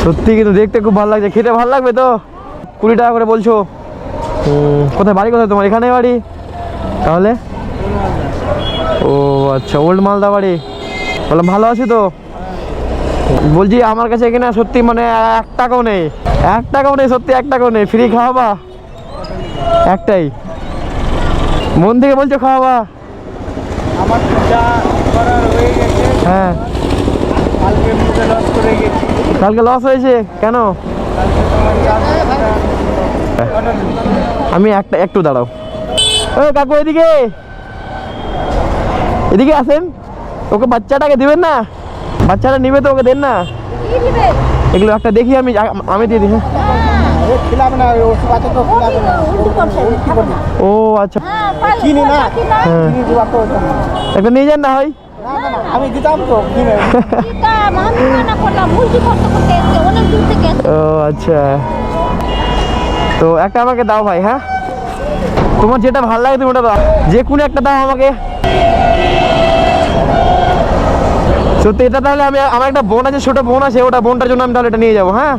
সত্যি কিন্তু দেখতে খুব ভালো লাগছে, খেতে ভালো লাগবে তো। 20 টাকা করে বলছো। কোথায় বাড়ি, কোথায় তোমার? এখানে বাড়ি তাহলে? ও আচ্ছা, ওল্ড মালদা বাড়ি। বললাম ভালো আছি তো। বলছি আমার কাছে এখানে সত্যি মানে 1 টাকাও নেই, 1 টাকাও নেই, সত্যি 1 টাকাও নেই। ফ্রি খাওয়াবা? একটাই, মন থেকে বলছো খাওয়াবা? আমার যা করার হয়ে গেছে, হ্যাঁ। কালকে মুখে লস করে গেছি। কালকে লস হয়েছে কেন? কালকে তোমার আমি একটু দাঁড়াও। ও কাকু এদিকে, এদিকে আসেন। ওকে বাচ্চাটাকে দিবেন না? বাচ্চাটা নিবে তো, ওকে দেন না। এগুলো একটা দেখি, আমি দিয়ে দিই। খিলাবে না, ওষুধ আছে তো খিলাবে না। ও আচ্ছা, চিনি না, হ্যাঁ চিনি দেওয়া তো ওটা না। একটা নিয়ে যান না হয়। না না না, আমি দিতাম তো কিনে। ও আচ্ছা, তো একটা আমাকে দাও ভাই। হ্যাঁ, তোমার যেটা ভালো লাগে তুমি ওটা দাও, যে কোনো একটা দাও আমাকে। সত্যি এটা তাহলে আমি, আমার একটা বোন আছে, ছোট বোন আছে, ওটা বোনটার জন্য আমি তাহলে এটা নিয়ে যাবো। হ্যাঁ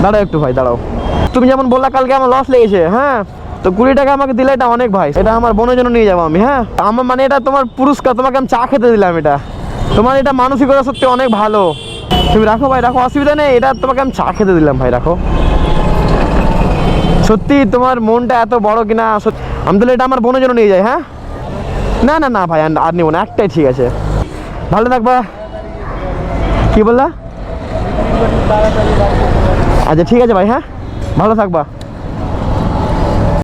দাঁড়াও একটু ভাই, দাঁড়াও। তুমি যেমন বললা কালকে আমার লস লেগেছে, হ্যাঁ, তো 20 টাকা আমাকে দিলে এটা অনেক ভাই। এটা আমার বোনের জন্য নিয়ে যাবো আমি। হ্যাঁ, আমার মানে এটা তোমার পুরস্কার, তোমাকে আমি চা খেতে দিলাম। এটা তোমার এটা মানসিকতা সত্যি অনেক ভালো। তুমি রাখো ভাই, রাখো, অসুবিধা নেই। এটা তোমাকে আমি চা খেতে দিলাম ভাই, রাখো। সত্যি তোমার মনটা এত বড় কিনা, আমি তাহলে এটা আমার বোনের জন্য নিয়ে যাই। হ্যাঁ, না না না ভাই, আর নেবো না, একটাই ঠিক আছে। ভালো থাকবা। কি বললা? আচ্ছা ঠিক আছে ভাই, হ্যাঁ ভালো থাকবা।